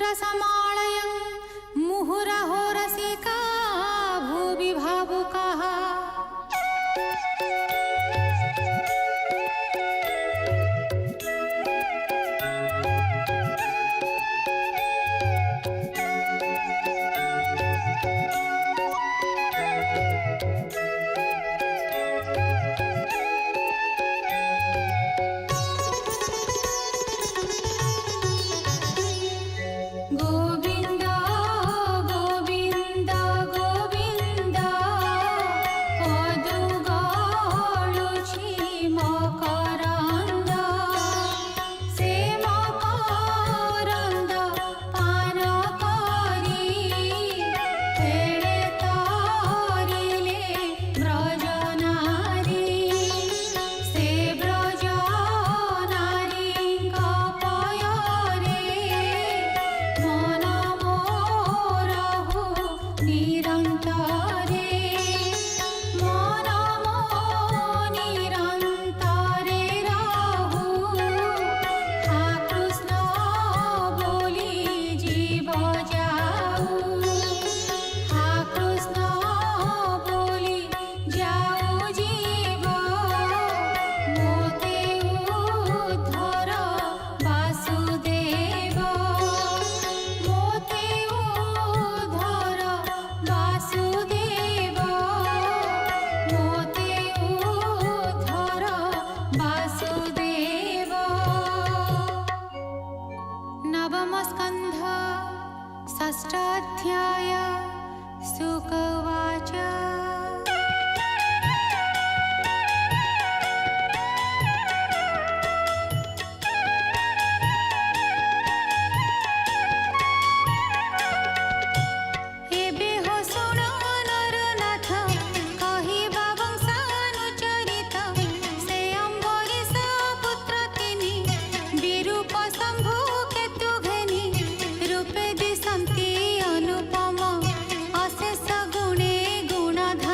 रसमालयं मुहुरहो रसिका भुवि भावुकाः। नवमस्कन्ध षष्ठाध्याय शुक उवाच। अनुपम अशेष गुणे गुणधर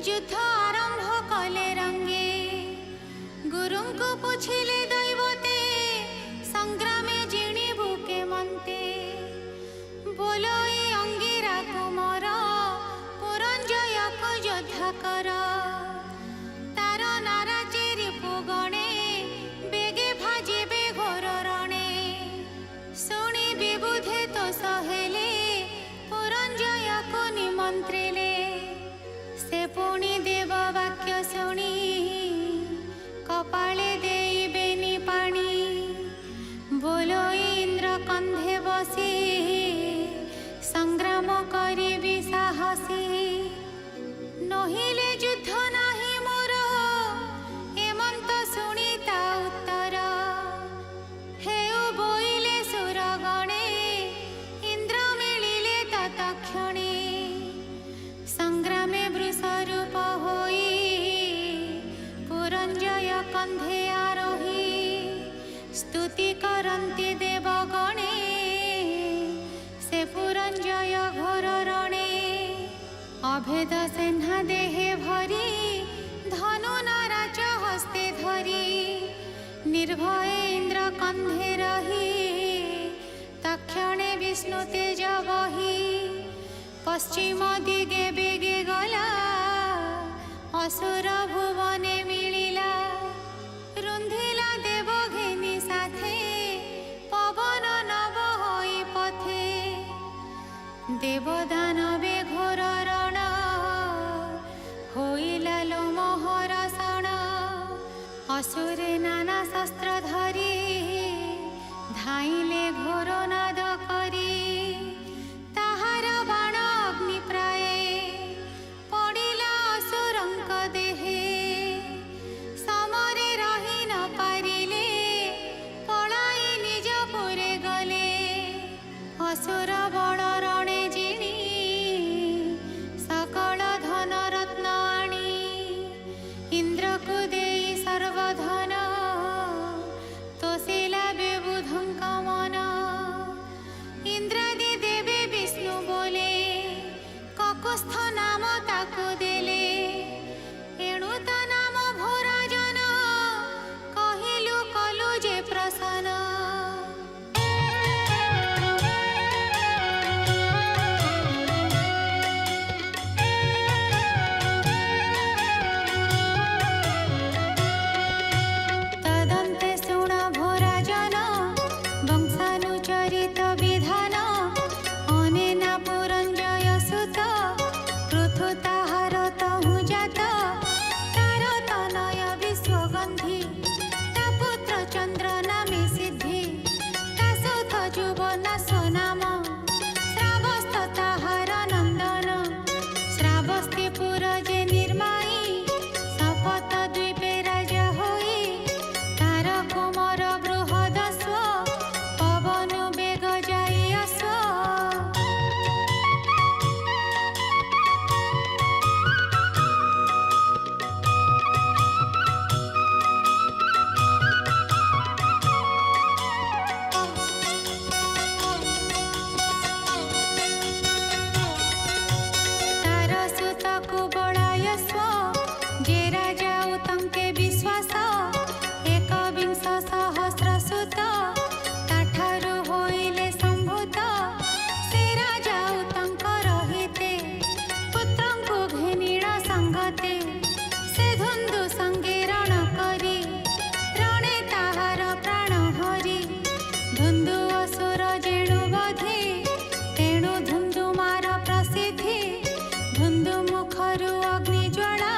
युद्ध आरंभ कले रंगे गुरु को पूछिले दैवते संग्रामे जिणिबु के मनते बोलो ए अंगिरा कुमार पुरंजय को योद्धा कर तार नाराजे रिपुगणे बेगे भाजिबे घोर रणे शुणी विबुधे तो सहेले पुरंजय को निमंत्रिले से पुणी देव वाक्य शुणी कपाले देइबेनि पाणी बोलो इंद्र कंधे बसी संग्राम करिबि साहसी नहिले युद्ध नाही मोर एमंत शुणिता उत्तर हेउ बोइले सुरगणे इंद्र मिलिले तत्क्षणे संग्रामे वृषरूप होई पुरंजय कंधे आरोही स्तुति करन्ति देवगणे से पुरंजय घोर रणे अभेद सेना देहे भरी धनु नाराज हस्ते धरी निर्भय इंद्र कंधे रही तक्षणे विष्णु तेज बही पश्चिम दिगे बेगे गला असुर भुवने मिलिला रुंधिला देव घेनी साथे पवन नव होई पथे देवदानवे घोर रण होइला लोमहर सण असुरे नाना शस्त्र धरी धाइले घोर नाद करी ताहार बाण अग्नि प्राये पड़िला असुरंक देहे समरे रही न पारिले पलाई निज पुरे गले असुर बड़ रणे जिणी सकल धन रत्न आणी इंद्र को देई सर्वधन तोषिला बेबुधंक मन इंद्रादि देवे विष्णु बोले ककुस्थ नाम ताकु देले एणु ता नाम भोराजन कहिलु कलु जे प्रसन्न तदन्ते शुण भोराजन वंशानुचरित विधान अनेना पुरंजय सुत पृथु ताहार तहु जात तार तनय विश्वगंधी ता पुत्र चंद्र नामे सिद्धि ता सुत जुवन स्वनाम श्रावस्त ताहार नंदन श्रावस्ती पुर जे निर्माई सपत द्वीपे राजा होई तार कुमार बृहदस्व पवन बेग जाई अश्व तार सुत कुबलाय स्व जे राजा उतंके विश्वास एकविंश सहस्र सुत ताठारु होइले संभूत से राजा उतंक रहिते पुत्रंकु घेनिणा संगते से धुंदु संगे रण करी रणे ताहार प्राण हरि धुंदु असुर जेणु बधे तेणु धुंदु मार प्रसिद्धि धुंदु मुखरु अग्नि ज्वाला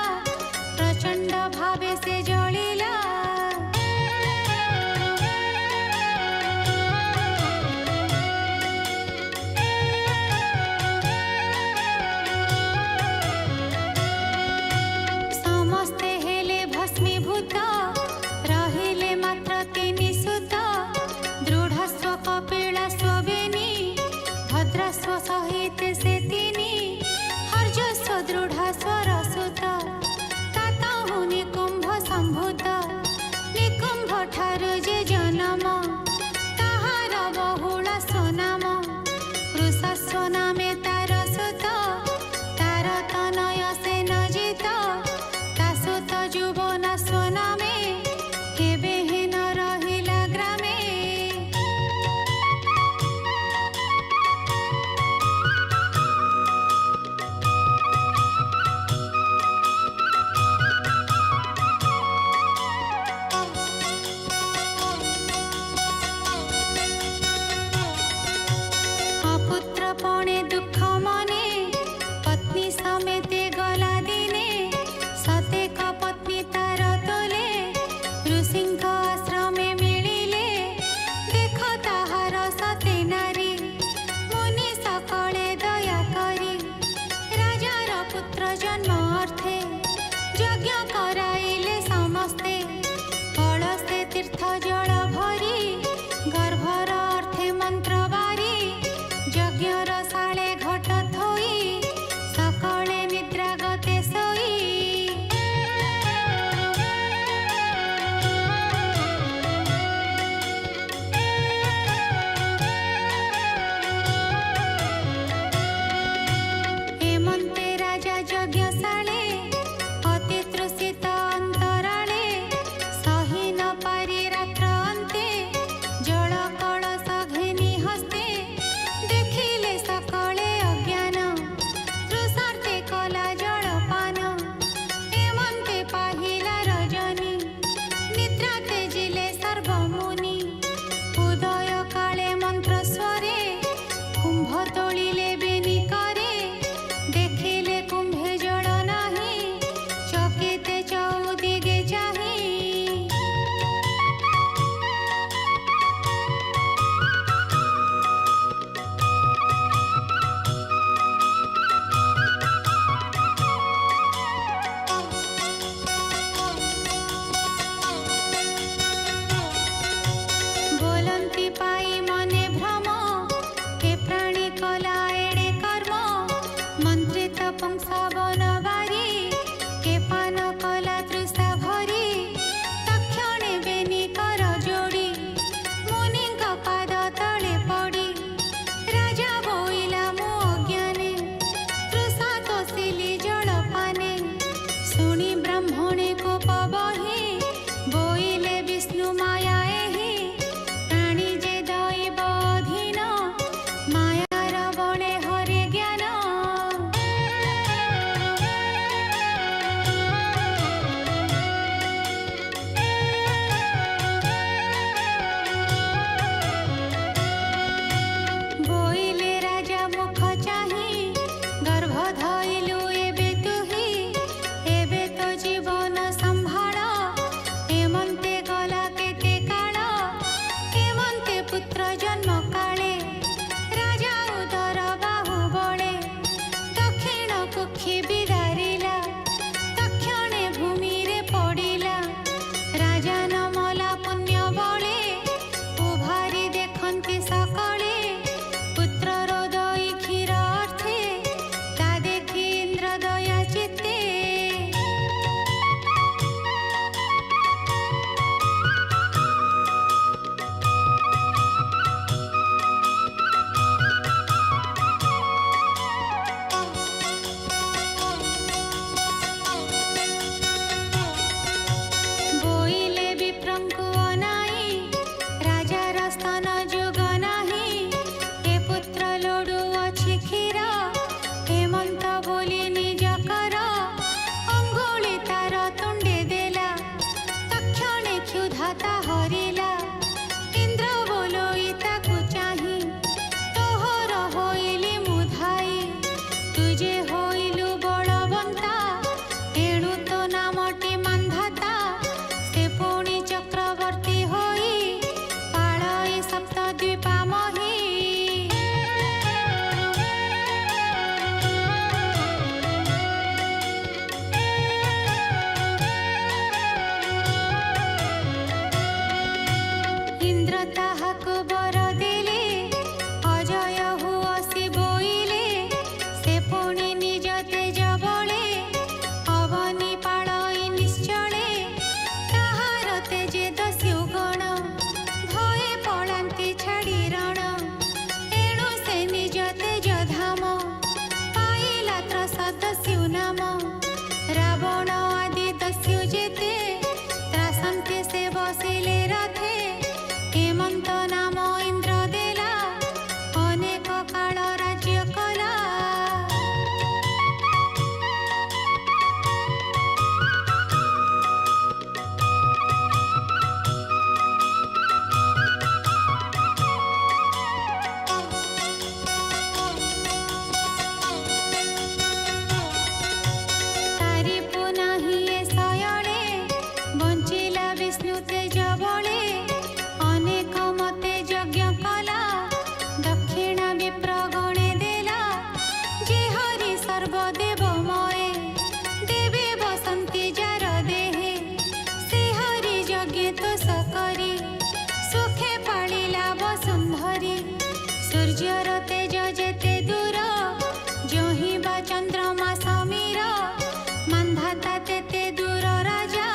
भ्राता तेते दूर राजा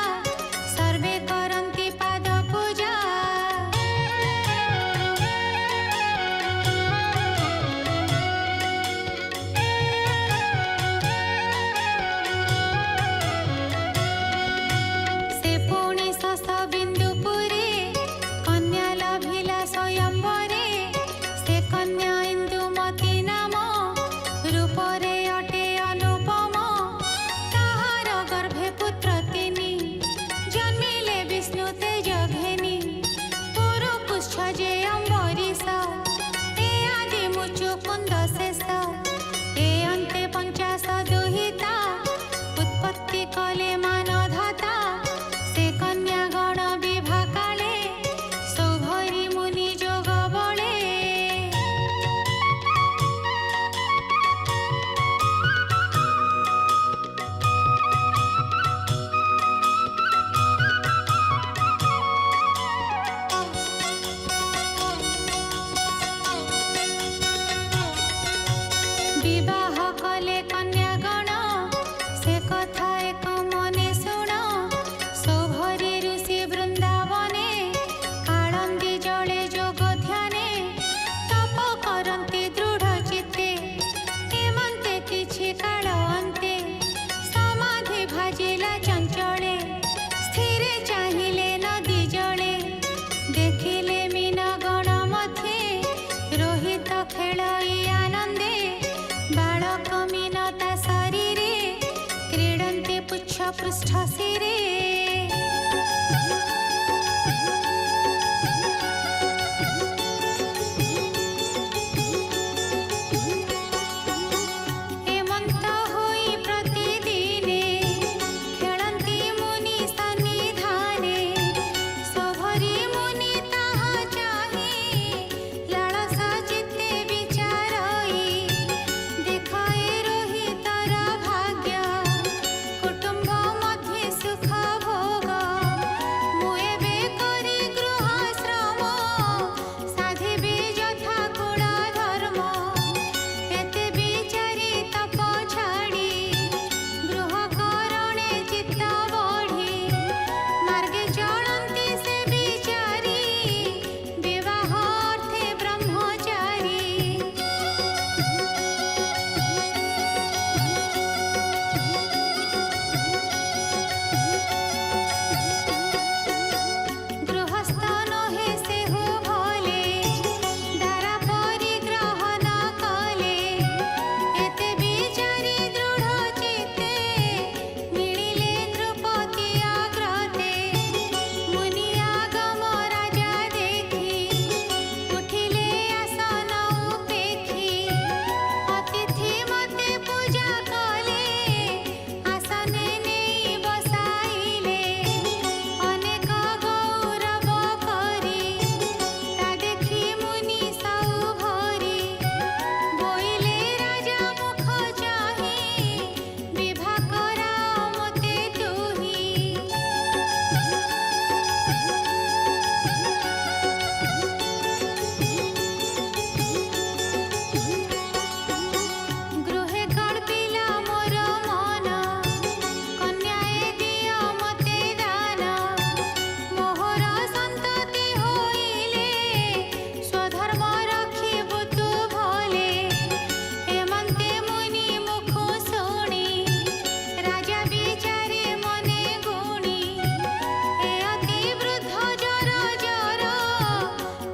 सर्वे करन्ति पाद पूजा। से पुणी शश बिन्दुपुरे कन्या लभिला स्वयंवरे से कन्या इंदुमती नाम रूपरे अटे अनुपम ताहार गर्भे पुत्र तिनि जन्मिले विष्णु तेज घेनि पुरु पुच्छ जे अम्बरीश ए आदि मुचुकुंद शेष ए अन्ते पंचाश दुहिता उत्पत्ति कले मानधाता से कन्या गण विभा काले सौभरी मुनि जोग बळे। विवाह कले कन्या गण से कथा एक मने शुण सौभरी ऋषि वृंदावने काळंदी जले जोग ध्याने तप करन्ति दृढ़ चित्ते हेमन्ते किछि काल अन्ते समाधि भाजिला चंचले स्थिरे चाहिले नदी जले देखिले मीन गण मध्ये रोहित खेळई आनंदे बालक मीनता शरीरे क्रीडन्ति पुच्छ पृष्ठ शिरे। हेमंत होई प्रतिदिने खेळन्ति मुनि सन्निधाने सौभरी मुनि ताहा चाहि लालसा चित्ते विचारई देखाए रोहितर भाग्य कुटुंब मध्ये सुख भोग मुएबे करी गृहश्रम साधिबे यथा कुल धर्म एते विचारी तप छाड़ी गृह करणे चित्त बढ़ी मार्गे चलन्ति से विचारी विवाह अर्थे ब्रह्मचारी। गृहस्थ नहे से हो भले दारा परिग्रह न कले एते विचारी दृढ़ चित्ते मिलिले द्रुपदी आग्रते मुनि आगम राजा देखी उठिले आसन उपेखी अतिथि मते पूजा कले आसने नेई बसाइले अनेक गौरव करी ता देखी मुनि सौभरी बोइले राजा मुख चाहि विभा करा मते तुहि। गृहे कल्पिला मोर मन कन्याए दिय मते दान मोहर संतति होइले स्वधर्म रखिबु तु भले। हेमन्ते मुनि मुख शुणी राजा विचारे मने गुणी ए अति वृद्ध जर जर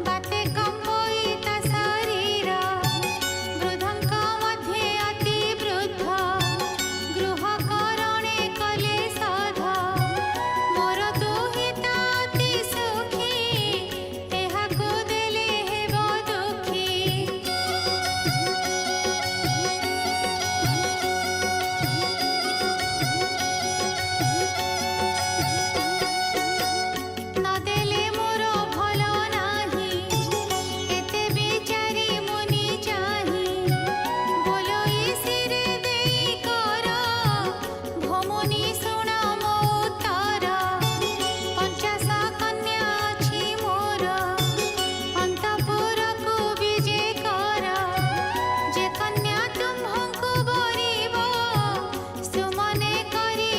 बाते कंपई ता शरीर वृद्धंक मध्ये अति वृद्ध गृह करणे कले सध मोर दुहिता अति सुखी एहाकु देले हेब दुखी। न देले मोर भल नाही एते विचारी मुनि चाहि बोलई सिरे देई कर भमुनि शुण मो उत्तर 50 कन्या अछि मोर अंतपुरकु विजे कर जे कन्या तुम्हंकु बरिब सुमने करी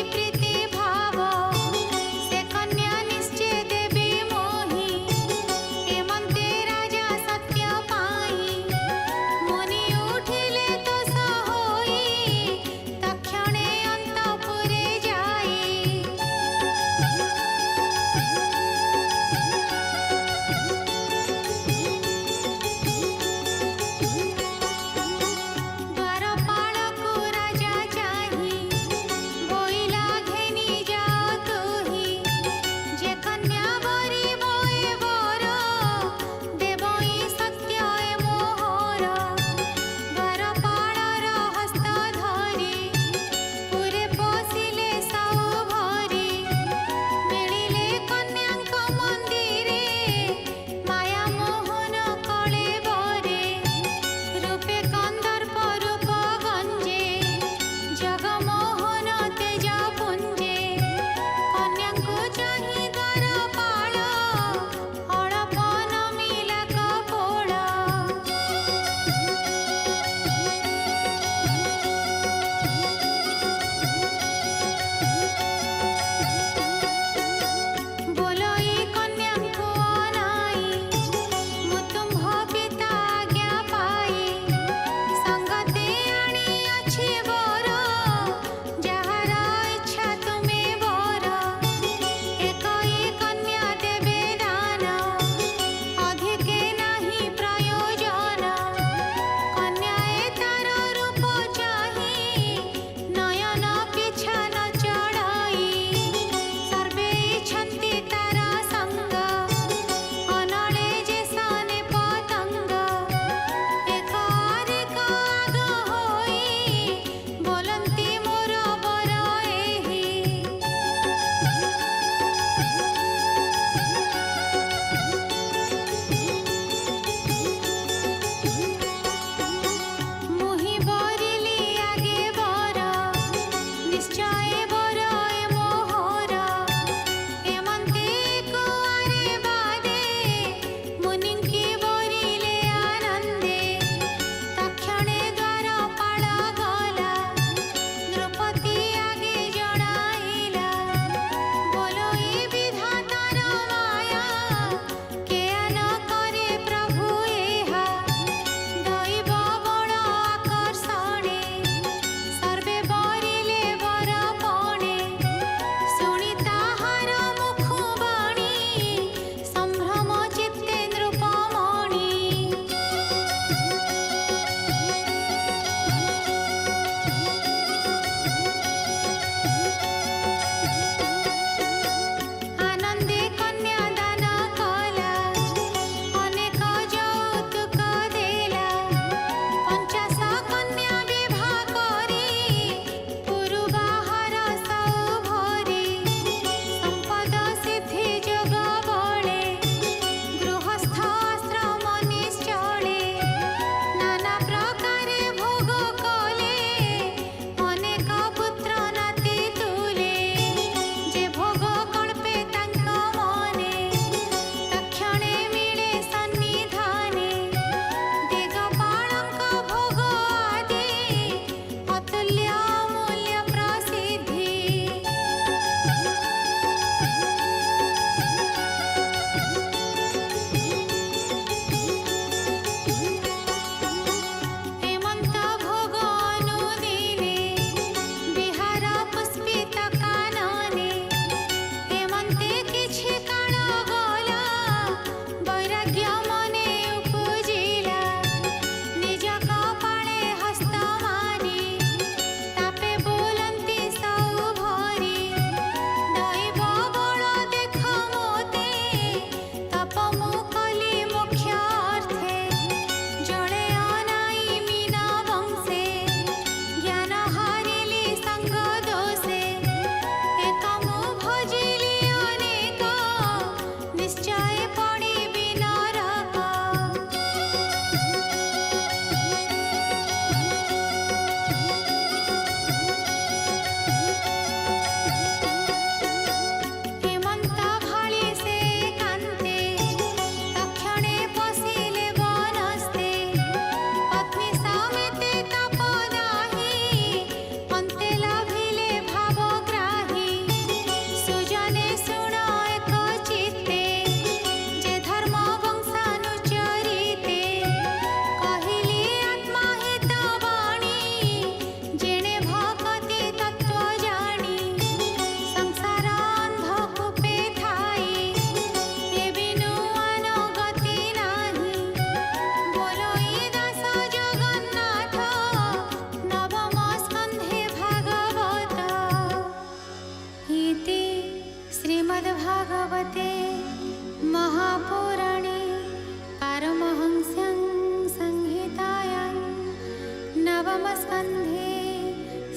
प्रथमस्कन्धे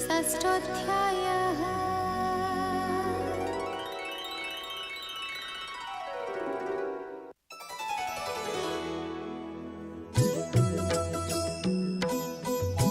षष्ठोऽध्यायः।